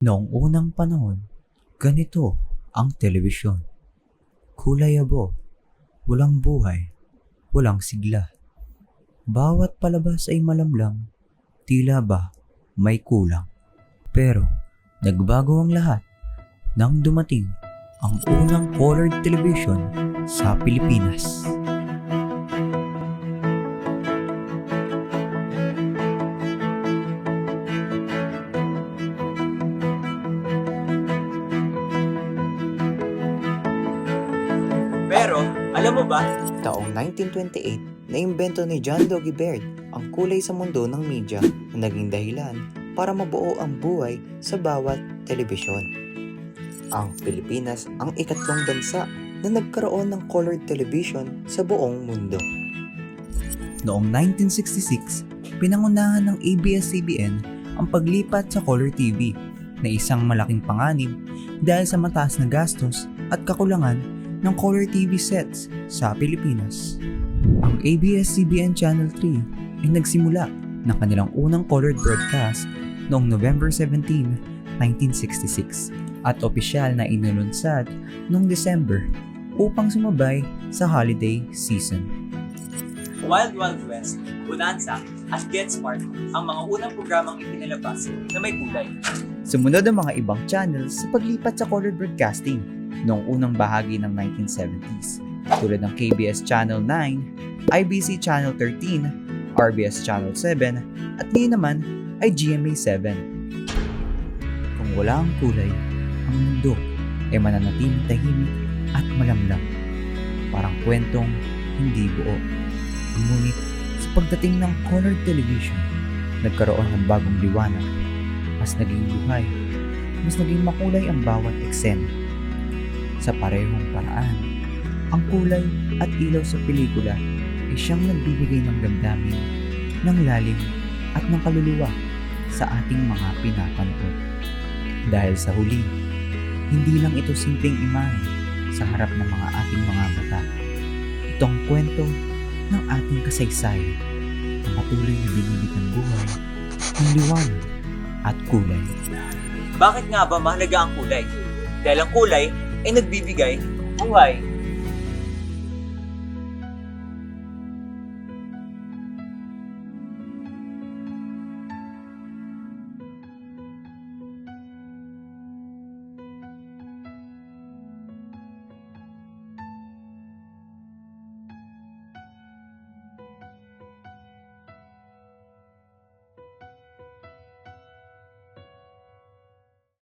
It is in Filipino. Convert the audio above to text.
Noong unang panahon, ganito ang telebisyon. Kulay abo, walang buhay, walang sigla. Bawat palabas ay malamlam, tila ba may kulang. Pero nagbago ang lahat nang dumating ang unang colored television sa Pilipinas. Pero, alam mo ba, Taong 1928, naimbento ni John Logie Baird ang kulay sa mundo ng media na naging dahilan para mabuo ang buhay sa bawat telebisyon. Ang Pilipinas ang ikatlong bansa na nagkaroon ng colored television sa buong mundo. Noong 1966, pinangunahan ng ABS-CBN ang paglipat sa color TV na isang malaking panganib dahil sa mataas na gastos at kakulangan ng color TV sets sa Pilipinas. Ang ABS-CBN Channel 3 ay nagsimula ng kanilang unang colored broadcast noong November 17, 1966 at opisyal na inilunsad noong December upang sumabay sa holiday season. Wild Wild West, Bonanza, at Get Smart ang mga unang programang ipinalabas na may kulay. Sumunod ang mga ibang channels sa paglipat sa colored broadcasting noong unang bahagi ng 1970s, tulad ng KBS Channel 9, IBC Channel 13, RBS Channel 7, at ngayon naman ay GMA 7. Kung wala ang kulay, ang mundo ay mananatiling tahimik at malamlam, parang kwentong hindi buo. Ngunit sa pagdating ng colored television, nagkaroon ng bagong liwanag, mas naging buhay, mas naging makulay ang bawat eksena. Sa parehong paraan, ang kulay at ilaw sa pelikula ay siyang nagbibigay ng damdamin, ng lalim at ng kaluluwa sa ating mga pinapanood. Dahil sa huli, hindi lang ito simpleng imahe sa harap ng mga ating mga mata. Ito ang kwento ng ating kasaysayan na patuloy na binibigyan buhay ng liwanag at kulay. Bakit nga ba mahalaga ang kulay? Dahil ang kulay ay nagbibigay ng buhay.